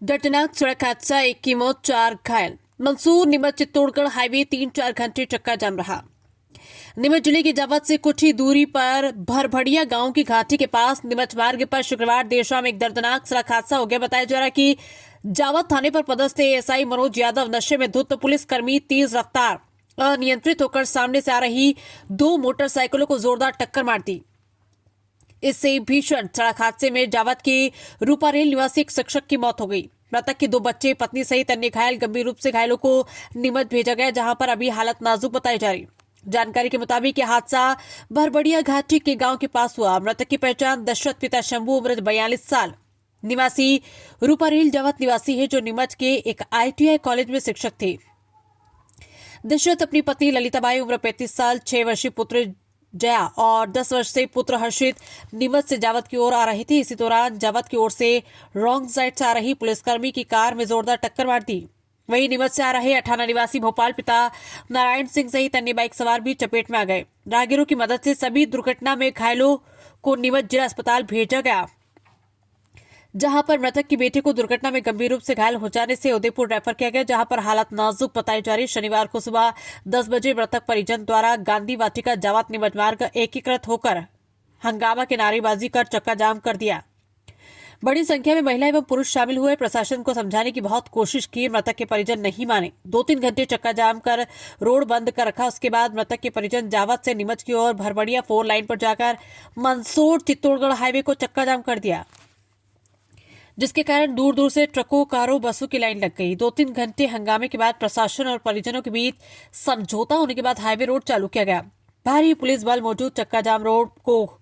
दर्दनाक सड़क हादसा, एक की मौत, 4 घायल। मंसूर नीमच चित्तौड़गढ़ हाईवे 3-4 घंटे चक्का जाम रहा। नीमच जिले की जावत से कुछ ही दूरी पर भरभड़िया गांव की घाटी के पास नीमच मार्ग पर शुक्रवार देर शाम एक दर्दनाक सड़क हादसा हो गया। बताया जा रहा है कि जावत थाने पर पदस्थ एएसआई मनोज यादव नशे में धुत पुलिसकर्मी तेज रफ्तार अनियंत्रित होकर सामने से आ रही 2 मोटरसाइकिलों को जोरदार टक्कर मार दी। इससे भीषण सड़क हादसे में जावत के रूपारेल निवासी एक शिक्षक की मौत हो गई। मृतक के 2 बच्चे, पत्नी सहित अन्य घायल। गंभीर रूप से घायलों को नीमच भेजा गया, जहां पर अभी हालत नाजुक बताई जा रही। जानकारी के मुताबिक यह हादसा भरबड़िया घाटी के गांव के पास हुआ। मृतक की पहचान दशरथ पिता शंभू, उम्र 42 साल, निवासी रूपारेल जावत निवासी है, जो नीमच के एक ITI कॉलेज में शिक्षक थे। दशरथ अपनी पत्नी ललिताबाई, उम्र 35 साल, 6 वर्षीय पुत्र जया और 10 वर्ष से पुत्र हर्षित नीमच से जावत की ओर आ रही थी। इसी दौरान जावत की ओर से रॉन्ग साइड से आ रही पुलिसकर्मी की कार में जोरदार टक्कर मार दी। वहीं नीमच से आ रहे 58 निवासी भोपाल पिता नारायण सिंह सहित अन्य बाइक सवार भी चपेट में आ गए। राहगीरों की मदद से सभी दुर्घटना में घायलों को नीमच जिला अस्पताल भेजा गया, जहां पर मृतक की बेटी को दुर्घटना में गंभीर रूप से घायल हो जाने से उदयपुर रेफर किया गया, जहां पर हालत नाजुक बताई जा रही। शनिवार को सुबह 10 बजे मृतक परिजन द्वारा गांधी वाटिका जावत नीमच मार्ग एकीकृत होकर हंगामा के नारेबाजी कर चक्का जाम कर दिया। बड़ी संख्या में महिला एवं पुरुष शामिल हुए। प्रशासन को समझाने की बहुत कोशिश की, मृतक के परिजन नहीं माने। 2-3 घंटे चक्का जाम कर रोड बंद कर रखा। उसके बाद मृतक के परिजन जावत से नीमच की ओर भरबड़िया 4 लाइन पर जाकर मंसूर चित्तौड़गढ़ हाईवे को चक्का जाम कर दिया, जिसके कारण दूर दूर से ट्रकों, कारों, बसों की लाइन लग गई। 2-3 घंटे हंगामे के बाद प्रशासन और परिजनों के बीच समझौता होने के बाद हाईवे रोड चालू किया गया। भारी पुलिस बल मौजूद चक्का जाम रोड को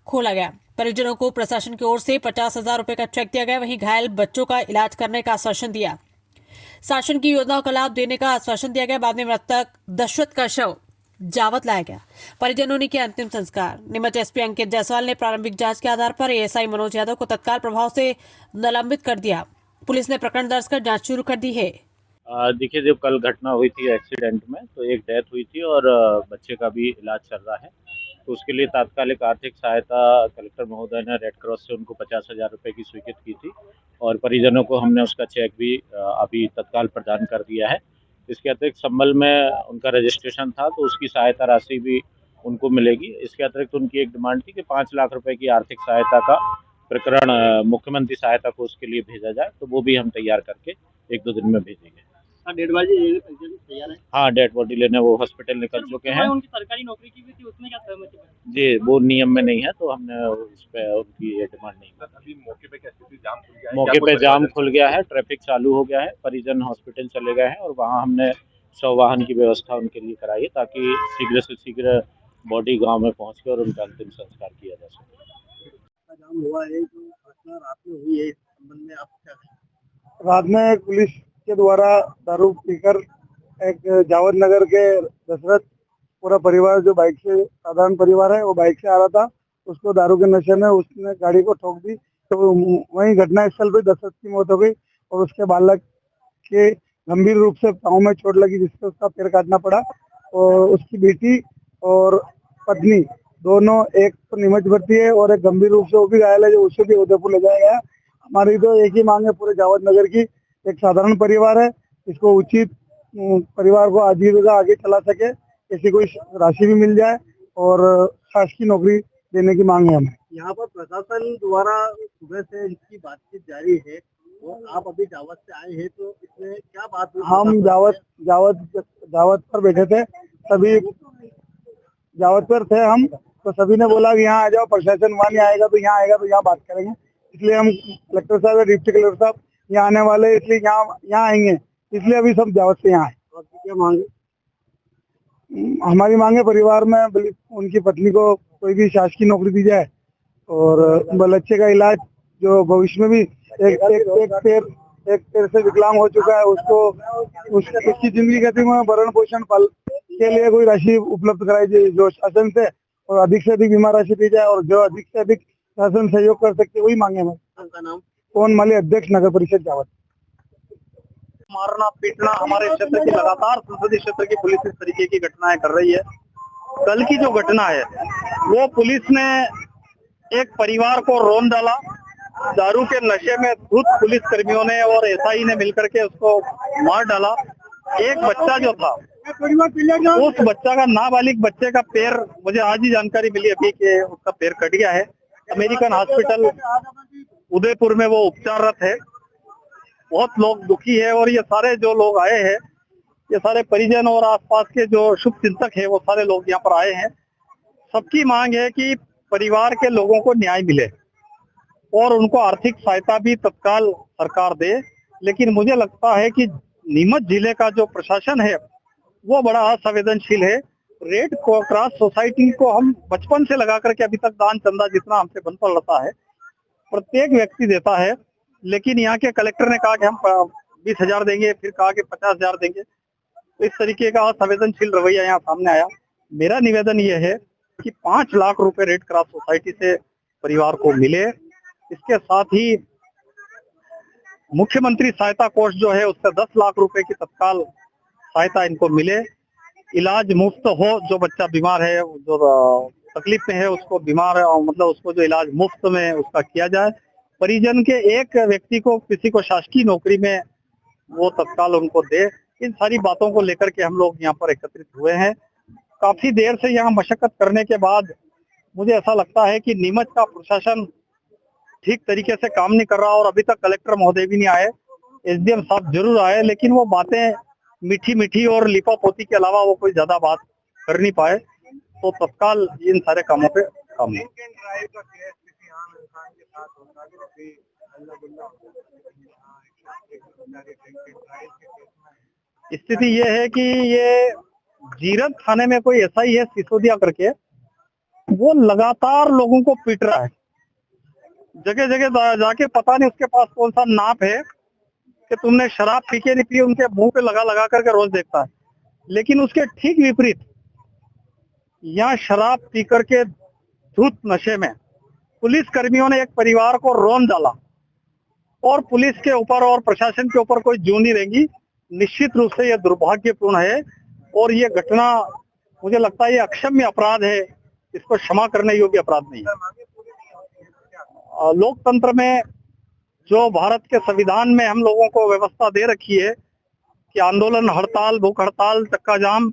खोला गया। परिजनों को प्रशासन की ओर से 50,000 रुपए का चेक दिया गया। वहीं घायल बच्चों का इलाज करने का आश्वासन दिया। शासन की योजनाओं का लाभ देने का आश्वासन दिया गया। बाद में मृतक दशरथ का शव जावत लाया गया। परिजनों ने किया अंतिम संस्कार। नीमच एसपी अंकित जायसवाल ने प्रारंभिक जांच के आधार पर एएसआई मनोज यादव को तत्काल प्रभाव से निलंबित कर दिया। पुलिस ने प्रकरण दर्ज कर जांच शुरू कर दी है। देखिए, जब कल घटना हुई थी एक्सीडेंट में, तो एक डेथ हुई थी और बच्चे का भी इलाज चल रहा है। तो उसके लिए तात्कालिक आर्थिक सहायता कलेक्टर महोदय ने रेड क्रॉस से उनको 50,000 रुपये की स्वीकृत की थी और परिजनों को हमने उसका चेक भी अभी तत्काल प्रदान कर दिया है। इसके अतिरिक्त संबल में उनका रजिस्ट्रेशन था, तो उसकी सहायता राशि भी उनको मिलेगी। इसके अतिरिक्त उनकी एक डिमांड थी कि 5 लाख रुपए की आर्थिक सहायता का प्रकरण मुख्यमंत्री सहायता कोष के लिए भेजा जाए, तो वो भी हम तैयार करके 1-2 दिन में भेजेंगे। डेड बॉडी तैयार है? हाँ, डेड बॉडी लेने वो हॉस्पिटल निकल चुके हैं। उनकी सरकारी नौकरी की भी थी, उसमें क्या सहमति है? जी, वो नियम में नहीं है, तो हमने उस पे उनकी ये डिमांड नहीं की। अभी मौके पे क्या स्थिति, जाम खुल गया है? मौके पे जाम खुल गया है, ट्रैफिक चालू हो गया है। परिजन हॉस्पिटल चले गए हैं और वहाँ हमने शव वाहन की व्यवस्था उनके लिए कराई है, ताकि शीघ्र से शीघ्र बॉडी गाँव में पहुँच के और उनका अंतिम संस्कार किया जा सके। जाम हुआ है, जो घटना रात में हुई है, इस संबंध में आप क्या कहें? रात में पुलिस के द्वारा दारू पीकर एक जावत नगर के दशरथ पूरा परिवार, जो बाइक से साधारण परिवार है, वो बाइक से आ रहा था, उसको दारू के नशे में उसने गाड़ी को ठोक दी। तो वहीं घटनास्थल पे दशरथ की मौत हो गई और उसके बालक के गंभीर रूप से पाँव में चोट लगी, जिससे उसका पैर काटना पड़ा। और उसकी बेटी और पत्नी दोनों, एक तो नीमच भर्ती है और एक गंभीर रूप से वो भी घायल है, जो उसे भी उदयपुर ले जाया गया। हमारी तो एक ही मांग है पूरे जावत नगर की, एक साधारण परिवार है, इसको उचित परिवार को आजीविका आगे चला सके, ऐसी कोई राशि भी मिल जाए और शासकीय नौकरी देने की मांग है हमें। यहाँ पर प्रशासन द्वारा सुबह से इसकी बातचीत जारी है और आप अभी जावत से आए हैं, तो इसमें क्या बात हुई? हम जावत पर बैठे थे, सभी जावत पर थे हम, तो सभी ने बोला कि यहाँ आ जाओ, प्रशासन वहाँ नहीं आएगा तो यहाँ आएगा, तो यहाँ बात करेंगे। इसलिए हम कलेक्टर साहब, डिप्टी कलेक्टर साहब यहाँ आने वाले, इसलिए यहाँ आएंगे, इसलिए अभी सब जावत से यहाँ आए। आपकी क्या मांग है? हमारी मांगे परिवार में उनकी पत्नी को कोई भी शासकीय नौकरी दी जाए और बच्चे का इलाज, जो भविष्य में भी एक पैर से विकलांग हो चुका है, उसकी जिंदगी गति में भरण पोषण के लिए कोई राशि उपलब्ध कराई जाए जो शासन से, और अधिक से अधिक बीमा राशि दी जाए, और जो अधिक से अधिक शासन सहयोग कर सकते, वही मांगे हमें। आपका नाम? कौन माली, अध्यक्ष नगर परिषद जावत। मारना पीटना हमारे क्षेत्र की लगातार संसदीय क्षेत्र की पुलिस इस तरीके की घटनाएं कर रही है। कल की जो घटना है, वो पुलिस ने एक परिवार को रौंद डाला दारू के नशे में धुत पुलिस कर्मियों ने और एसआई ने मिलकर के उसको मार डाला। एक बच्चा जो था, उस बच्चा का, नाबालिग बच्चे का पैर, मुझे आज ही जानकारी मिली अभी कि उसका पैर कट गया है। अमेरिकन हॉस्पिटल उदयपुर में वो उपचाररत है। बहुत लोग दुखी है और ये सारे जो लोग आए हैं, ये सारे परिजन और आसपास के जो शुभ चिंतक है, वो सारे लोग यहाँ पर आए हैं। सबकी मांग है कि परिवार के लोगों को न्याय मिले और उनको आर्थिक सहायता भी तत्काल सरकार दे। लेकिन मुझे लगता है कि नीमच जिले का जो प्रशासन है वो बड़ा असंवेदनशील है। रेड क्रॉस सोसाइटी को हम बचपन से लगा करके अभी तक दान चंदा जितना हमसे बन पड़ता है प्रत्येक व्यक्ति देता है, लेकिन यहाँ के कलेक्टर ने कहा कि हम 20,000 देंगे, फिर कहा कि 50,000 देंगे। तो इस तरीके का असंवेदनशील रवैया यहाँ सामने आया। मेरा निवेदन ये है कि 5 लाख रुपए रेड क्रॉस सोसाइटी से परिवार को मिले। इसके साथ ही मुख्यमंत्री सहायता कोष जो है उससे 10 लाख रुपए की तत्काल सहायता इनको मिले। इलाज मुफ्त हो, जो बच्चा बीमार है, जो तकलीफ में है, उसको बीमार है, मतलब उसको जो इलाज मुफ्त में उसका किया जाए। परिजन के एक व्यक्ति को, किसी को शासकीय नौकरी में वो तत्काल उनको दे। इन सारी बातों को लेकर के हम लोग यहाँ पर एकत्रित हुए हैं। काफी देर से यहाँ मशक्कत करने के बाद मुझे ऐसा लगता है कि नीमच का प्रशासन ठीक तरीके से काम नहीं कर रहा और अभी तक कलेक्टर महोदय भी नहीं आए। एसडीएम साहब जरूर आए, लेकिन वो बातें मीठी मीठी और लिपापोती के अलावा वो कोई ज्यादा बात कर नहीं पाए। तो तत्काल इन सारे कामों पे काम है। स्थिति ये है कि ये जीरत थाने में कोई एसआई है सिसोदिया करके, वो लगातार लोगों को पीट रहा है। जगह जगह जाके पता नहीं उसके पास कौन सा नाप है कि तुमने शराब पी के नहीं पी, उनके मुंह पे लगा लगा करके रोज देखता है। लेकिन उसके ठीक विपरीत यहाँ शराब पी करके धुत नशे में पुलिस कर्मियों ने एक परिवार को रोन डाला और पुलिस के ऊपर और प्रशासन के ऊपर कोई जूं नहीं रहेगी। निश्चित रूप से यह दुर्भाग्यपूर्ण है और ये घटना मुझे लगता है ये अक्षम्य अपराध है, इसको क्षमा करने योग्य अपराध नहीं है। लोकतंत्र में जो भारत के संविधान में हम लोगों को व्यवस्था दे रखी है कि आंदोलन, हड़ताल, भूख हड़ताल, चक्का जाम,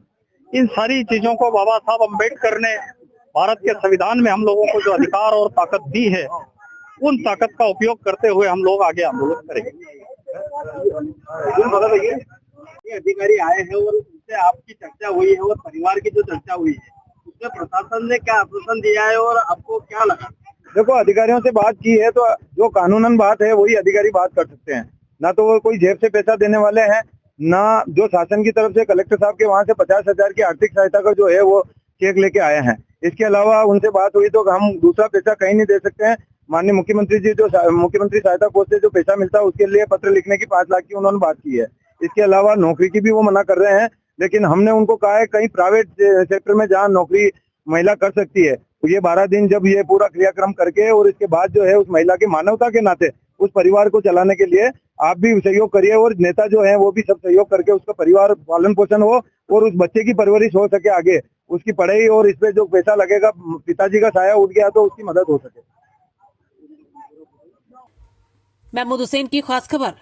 इन सारी चीजों को बाबा साहब अम्बेडकर ने भारत के संविधान में हम लोगों को जो अधिकार और ताकत दी है, उन ताकत का उपयोग करते हुए हम लोग आगे आंदोलन करेंगे। अधिकारी आए हैं और उनसे आपकी चर्चा हुई है और परिवार की जो चर्चा हुई है उसमें प्रशासन ने क्या आश्वासन दिया है और आपको क्या लगा? देखो, अधिकारियों से बात की है तो जो कानूनन बात है वही अधिकारी बात कर सकते हैं। ना तो वो कोई जेब से पैसा देने वाले हैं, ना जो शासन की तरफ से कलेक्टर साहब के वहां से 50,000 की आर्थिक सहायता का जो है वो चेक लेके आए हैं। इसके अलावा उनसे बात हुई तो हम दूसरा पैसा कहीं नहीं दे सकते हैं। माननीय मुख्यमंत्री जी, जो मुख्यमंत्री सहायता कोष से जो पैसा मिलता है उसके लिए पत्र लिखने की 5 लाख की उन्होंने बात की है। इसके अलावा नौकरी की भी वो मना कर रहे हैं, लेकिन हमने उनको कहा है कहीं प्राइवेट सेक्टर में जहाँ नौकरी महिला कर सकती है, तो ये 12 दिन जब ये पूरा क्रियाक्रम करके और इसके बाद जो है उस महिला के मानवता के नाते उस परिवार को चलाने के लिए आप भी सहयोग करिए और नेता जो है वो भी सब सहयोग करके उसका परिवार पालन पोषण हो और उस बच्चे की परवरिश हो सके, आगे उसकी पढ़ाई, और इस पे जो पैसा लगेगा, पिताजी का साया उठ गया तो उसकी मदद हो सके। महमूद हुसैन की खास खबर।